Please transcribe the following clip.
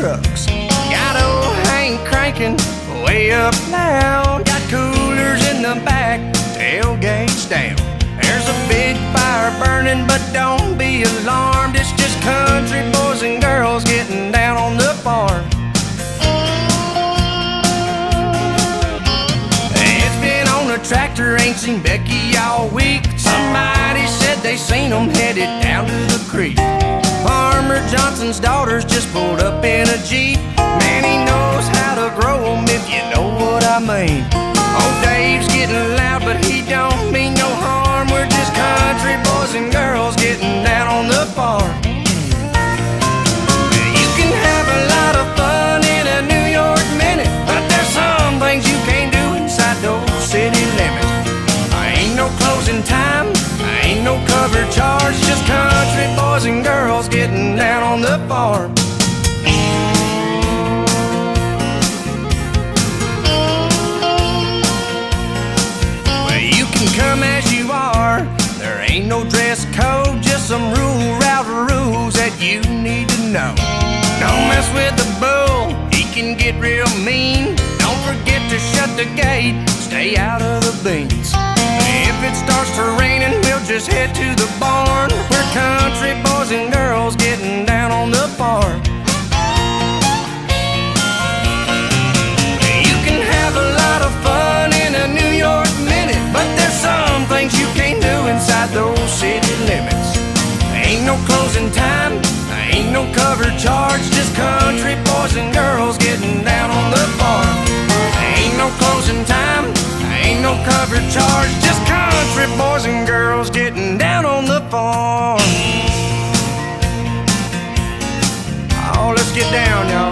trucks. Got old Hank cranking way up loud. Got coolers in the back, tailgates down. There's a big fire burning, but don't be alarmed. It's just country boys and girls getting down on the farm. It's been on a tractor, ain't seen Becky all week. Somebody said they seen them headed down to the creek. Farmer Johnson's daughters just pulled up in a Jeep. Man, he knows how to grow them, if you know what I mean. Old Dave's getting loud, but he don't mean no harm. We're just country boys and girls getting down on the farm. You can have a lot of fun in a New York minute, but there's some things you can't do inside those city limits. Ain't no closing time, ain't no cover charge, just country boys and girls getting down on the farm. Well, you can come as you are, there ain't no dress code, just some route rules that you need to know. Don't mess with the bull, he can get real mean. Don't forget to shut the gate, stay out of the beans. If it starts to raining, we'll just head to the barn. We're country boys and girls getting down on the farm. You can have a lot of fun in a New York minute, but there's some things you can't do inside those city limits. Ain't no closing time, ain't no cover charge, just country boys and girls getting down on the farm. Ain't no closing time, ain't no cover charge, just country boys and girls getting down on the farm. Oh, let's get down, y'all.